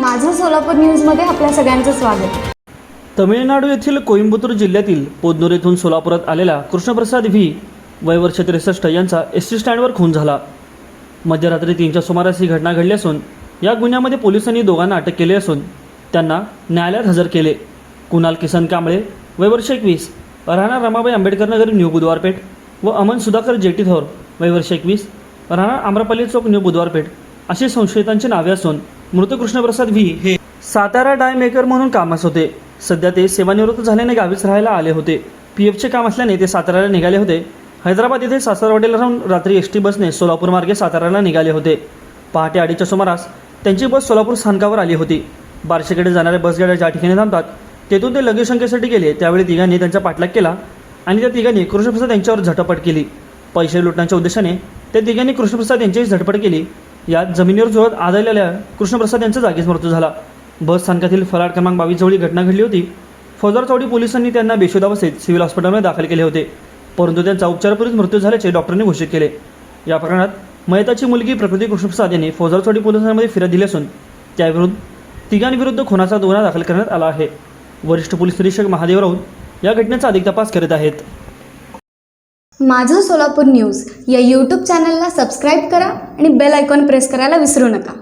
माझं सोलापूर न्यूजमध्ये आपल्या सगळ्यांचं स्वागत। तमिळनाडू येथील कोइंबतूर जिल्ह्यातील पोदनूर येथून सोलापुरात आलेला कृष्णप्रसाद व्ही वय वर्ष 63 यांचा एसटी स्टँडवर खून झाला। मध्यरात्री 3च्या सुमारास ही घटना घडली असून या गुन्ह्यामध्ये पोलिसांनी दोघांना अटक केली असून त्यांना न्यायालयात हजर केले। कुणाल किसन कांबळे वय वर्ष 21 राहणार रमाबाई आंबेडकर नगर न्यू बुधवारपेठ व अमन सुधाकर जेटी थोर वय वर्ष 21 राहणार आम्रपाली चौक न्यू बुधवारपेठ अशी संशयितांची नावे असून मृत कृष्णप्रसाद व्ही हे सातारा डाय मेकर म्हणून कामास होते। सध्या ते सेवानिवृत्त झाल्याने गावीच राहायला आले होते। पीएफचे काम असल्याने ते साताऱ्याला निघाले होते। हैदराबाद येथे सासरवाडीला राहून रात्री एसटी बसने सोलापूर मार्गे साताऱ्याला निघाले होते। पहाटे 2:30च्या सुमारास त्यांची बस सोलापूर स्थानकावर आली होती। बार्शीकडे जाणाऱ्या बसगाड्या ज्या ठिकाणी थांबतात तेथून ते लगेच शंकेसाठी गेले। त्यावेळी तिघांनी त्यांचा पाठलाग केला आणि त्या तिघांनी कृष्णप्रसाद यांच्यावर झटपट केली। पैसे लुटण्याच्या उद्देशाने त्या तिघांनी कृष्णप्रसाद यांचीही झटपट केली। यात जमिनीवर जोरात आदळलेल्या कृष्णप्रसाद यांचा जागीच मृत्यू झाला। बस स्थानकातील फलाट क्रमांक 22 जवळी घटना घडली होती। फौजदार चौडी पोलिसांनी त्यांना बेशुद्ध अवस्थेत सिव्हिल हॉस्पिटलमध्ये दाखल केले होते, परंतु त्यांचा उपचारापूर्वीच मृत्यू झाल्याचे डॉक्टरांनी घोषित केले। या प्रकरणात मयताची मुलगी प्रकृती कृष्णप्रसाद यांनी फौजदार चौडी पोलिसांमध्ये फिर्याद दिली असून त्याविरुद्ध तिघांविरुद्ध खुनाचा गुन्हा दाखल करण्यात आला आहे। वरिष्ठ पोलीस निरीक्षक महादेव राऊत या घटनेचा अधिक तपास करीत आहेत। माझं सोलापूर न्यूज या यूट्यूब चॅनलला सबस्क्राईब करा आणि बेल आयकॉन प्रेस करायला विसरू नका।